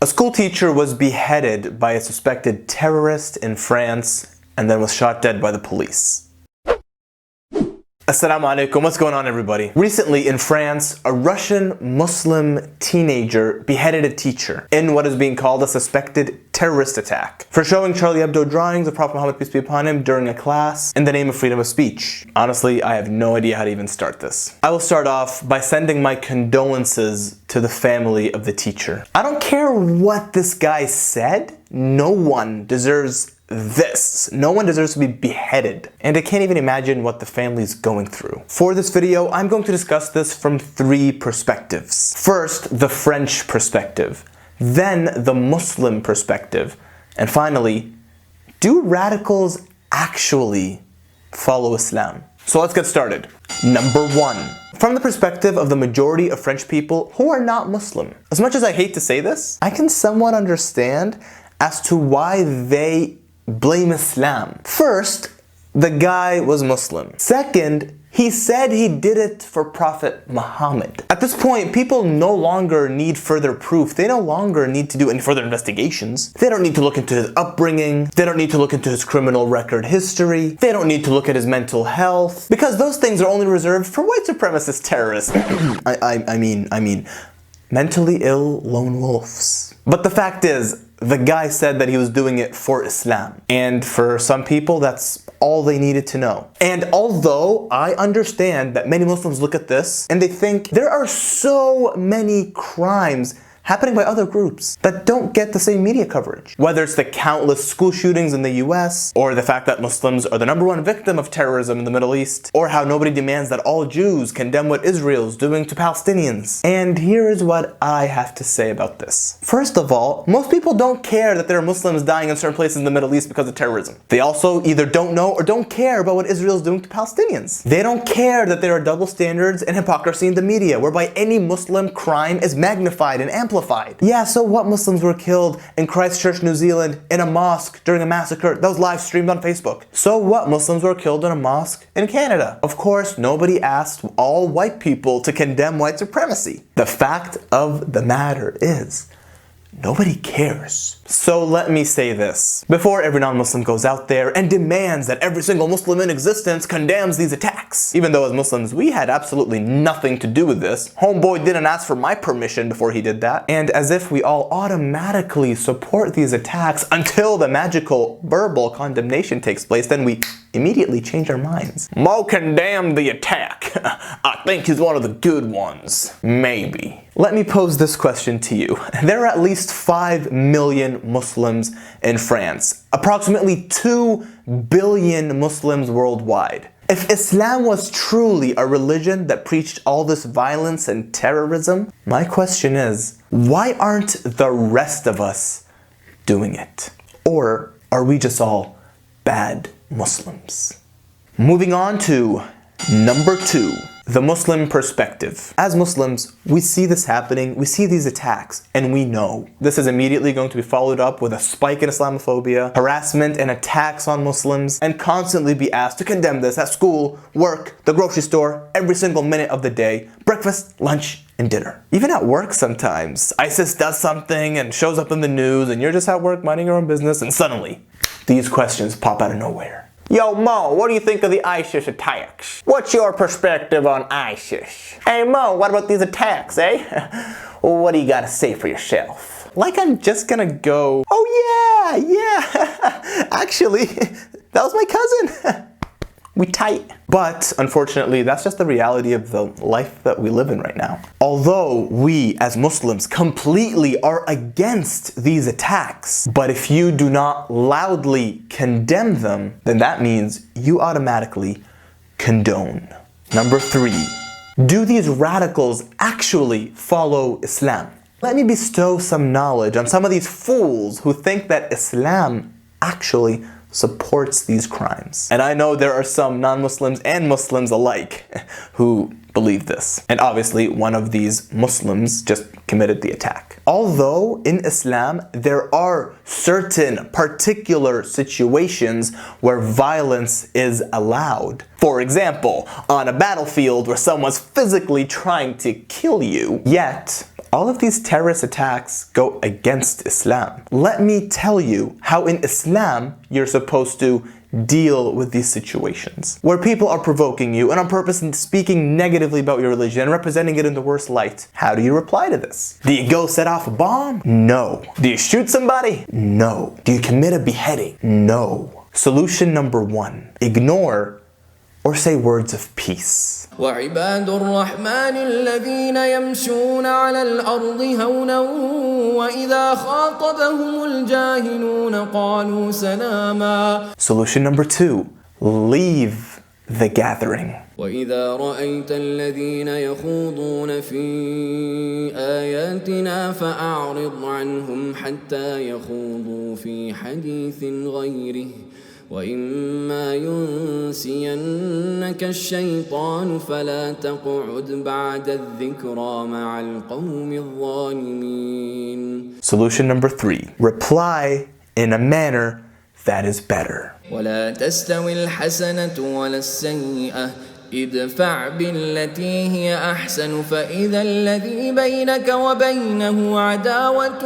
A school teacher was beheaded by a suspected terrorist in France and then was shot dead by the police. Assalamu alaikum, what's going on everybody? Recently in France, a Russian Muslim teenager beheaded a teacher in what is being called a suspected terrorist attack for showing Charlie Hebdo drawings of Prophet Muhammad PBUH during a class in the name of freedom of speech. Honestly, I have no idea how to even start this. I will start off by sending my condolences to the family of the teacher. I don't care what this guy said, no one deserves this. No one deserves to be beheaded. And I can't even imagine what the family's going through. For this video, I'm going to discuss this from three perspectives. First, the French perspective. Then the Muslim perspective. And finally, do radicals actually follow Islam? So let's get started. Number one, from the perspective of the majority of French people who are not Muslim. As much as I hate to say this, I can somewhat understand as to why they blame Islam. First, the guy was Muslim. Second, he said he did it for Prophet Muhammad. At this point, people no longer need further proof. They no longer need to do any further investigations. They don't need to look into his upbringing. They don't need to look into his criminal record history. They don't need to look at his mental health, because those things are only reserved for white supremacist terrorists. I mean, mentally ill lone wolves. But the fact is, the guy said that he was doing it for Islam. And for some people, that's all they needed to know. And although I understand that many Muslims look at this and they think there are so many crimes happening by other groups that don't get the same media coverage. Whether it's the countless school shootings in the US, or the fact that Muslims are the #1 victim of terrorism in the Middle East, or how nobody demands that all Jews condemn what Israel's doing to Palestinians. And here is what I have to say about this. First of all, most people don't care that there are Muslims dying in certain places in the Middle East because of terrorism. They also either don't know or don't care about what Israel's doing to Palestinians. They don't care that there are double standards and hypocrisy in the media, whereby any Muslim crime is magnified and amplified. Yeah, so what? Muslims were killed in Christchurch, New Zealand, in a mosque during a massacre that was live streamed on Facebook. So what? Muslims were killed in a mosque in Canada. Of course, nobody asked all white people to condemn white supremacy. The fact of the matter is, nobody cares. So let me say this. Before every non-Muslim goes out there and demands that every single Muslim in existence condemns these attacks. Even though as Muslims, we had absolutely nothing to do with this. Homeboy didn't ask for my permission before he did that. And as if we all automatically support these attacks until the magical verbal condemnation takes place, then we immediately change our minds. Mo condemned the attack. I think he's one of the good ones. Maybe. Let me pose this question to you. There are at least 5 million Muslims in France. Approximately 2 billion Muslims worldwide. If Islam was truly a religion that preached all this violence and terrorism, my question is, why aren't the rest of us doing it? Or are we just all bad Muslims? Moving on to number 2. The Muslim perspective. As Muslims, we see this happening, we see these attacks, and we know this is immediately going to be followed up with a spike in Islamophobia, harassment and attacks on Muslims, and constantly be asked to condemn this at school, work, the grocery store, every single minute of the day, breakfast, lunch, and dinner. Even at work sometimes, ISIS does something and shows up in the news, and you're just at work minding your own business, and suddenly, these questions pop out of nowhere. Yo Mo, what do you think of the ISIS attacks? What's your perspective on ISIS? Hey Mo, what about these attacks, eh? What do you gotta say for yourself? Like I'm just gonna go, oh yeah, actually, that was my cousin. We tight. But unfortunately, that's just the reality of the life that we live in right now. Although we as Muslims completely are against these attacks, but if you do not loudly condemn them, then that means you automatically condone. Number 3, do these radicals actually follow Islam? Let me bestow some knowledge on some of these fools who think that Islam actually supports these crimes. And I know there are some non-Muslims and Muslims alike who believe this. And obviously one of these Muslims just committed the attack. Although in Islam there are certain particular situations where violence is allowed. For example, on a battlefield where someone's physically trying to kill you, yet All of these terrorist attacks go against Islam. Let me tell you how in Islam you're supposed to deal with these situations where people are provoking you and on purpose and speaking negatively about your religion and representing it in the worst light. How do you reply to this? Do you go set off a bomb? No. Do you shoot somebody? No. Do you commit a beheading? No. Solution number 1, ignore or say words of peace. وعباد الرحمن الذين يمشون على الأرض هونا وإذا خاطبهم الجاهلون قالوا سلاما. Solution number 2, leave the gathering. وإذا رأيت الذين يخوضون في آياتنا فأعرض عنهم حتى يخوضوا في حديث غيره وإما ينسينك الشيطان فلا تقعد بعد الذكرى مع القوم الظالمين. Solution number 3, reply in a manner that is better. ولا تستوي الحسنة ولا السيئة ادفع بالتي هي أحسن فإذا الذي بينك وبينه عداوة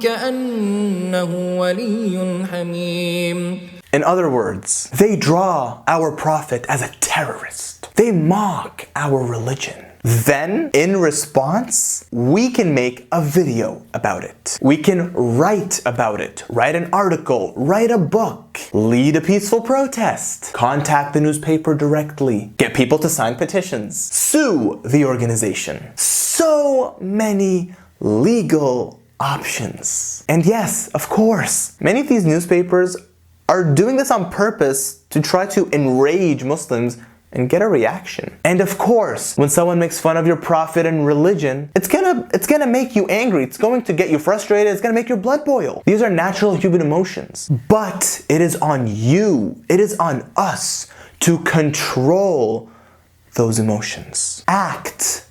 كأنه ولي حميم. In other words, they draw our prophet as a terrorist. They mock our religion. Then, in response, we can make a video about it. We can write about it, write an article, write a book, lead a peaceful protest, contact the newspaper directly, get people to sign petitions, sue the organization. So many legal options. And yes, of course, many of these newspapers are doing this on purpose to try to enrage Muslims and get a reaction. And of course, when someone makes fun of your prophet and religion, it's gonna make you angry. It's going to get you frustrated. It's gonna make your blood boil. These are natural human emotions. But it is on you, it is on us to control those emotions. Act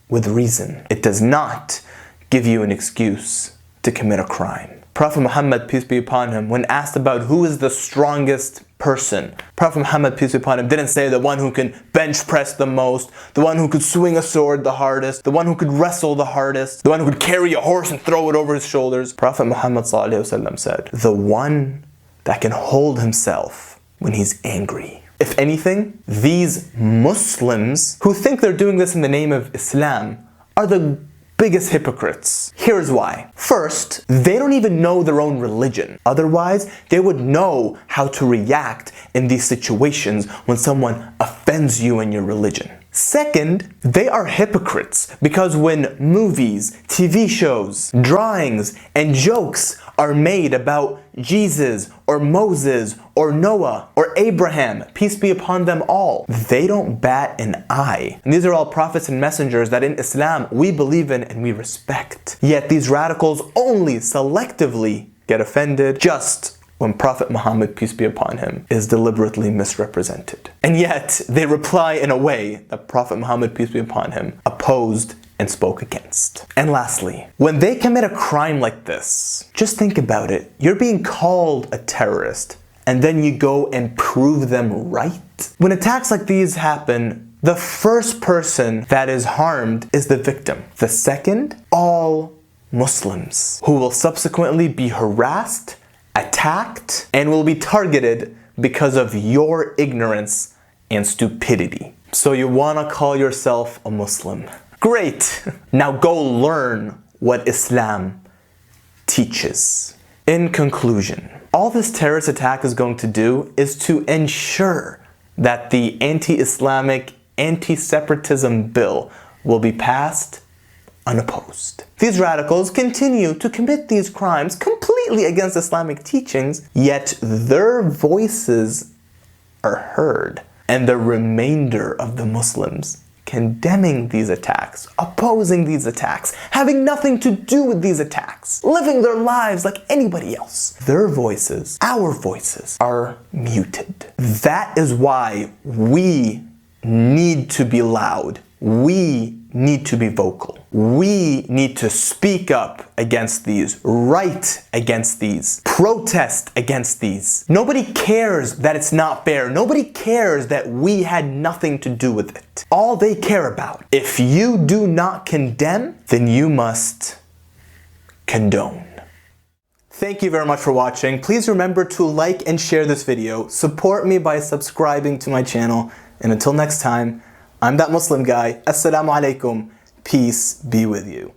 with reason. It does not give you an excuse to commit a crime. Prophet Muhammad, peace be upon him, when asked about who is the strongest person, Prophet Muhammad, peace be upon him, didn't say the one who can bench press the most, the one who could swing a sword the hardest, the one who could wrestle the hardest, the one who could carry a horse and throw it over his shoulders. Prophet Muhammad said, the one that can hold himself when he's angry. If anything, these Muslims who think they're doing this in the name of Islam are the biggest hypocrites. Here's why. First, they don't even know their own religion. Otherwise, they would know how to react in these situations when someone offends you in your religion. Second, they are hypocrites because when movies, TV shows, drawings, and jokes are made about Jesus or Moses or Noah or Abraham, peace be upon them all, they don't bat an eye. And these are all prophets and messengers that in Islam we believe in and we respect. Yet these radicals only selectively get offended just when Prophet Muhammad, peace be upon him, is deliberately misrepresented. And yet, they reply in a way that Prophet Muhammad, peace be upon him, opposed and spoke against. And lastly, when they commit a crime like this, just think about it. You're being called a terrorist, and then you go and prove them right? When attacks like these happen, the first person that is harmed is the victim. The second, all Muslims, who will subsequently be harassed, attacked, and will be targeted because of your ignorance and stupidity. So you want to call yourself a Muslim. Great! Now go learn what Islam teaches. In conclusion, all this terrorist attack is going to do is to ensure that the anti-Islamic, anti-separatism bill will be passed unopposed. These radicals continue to commit these crimes completely against Islamic teachings, yet their voices are heard. And the remainder of the Muslims condemning these attacks, opposing these attacks, having nothing to do with these attacks, living their lives like anybody else. Their voices, our voices, are muted. That is why we need to be loud. We need to be vocal. We need to speak up against these, write against these, protest against these. Nobody cares that it's not fair. Nobody cares that we had nothing to do with it. All they care about, if you do not condemn, then you must condone. Thank you very much for watching. Please remember to like and share this video. Support me by subscribing to my channel. And until next time, I'm that Muslim guy. Assalamu alaikum. Peace be with you.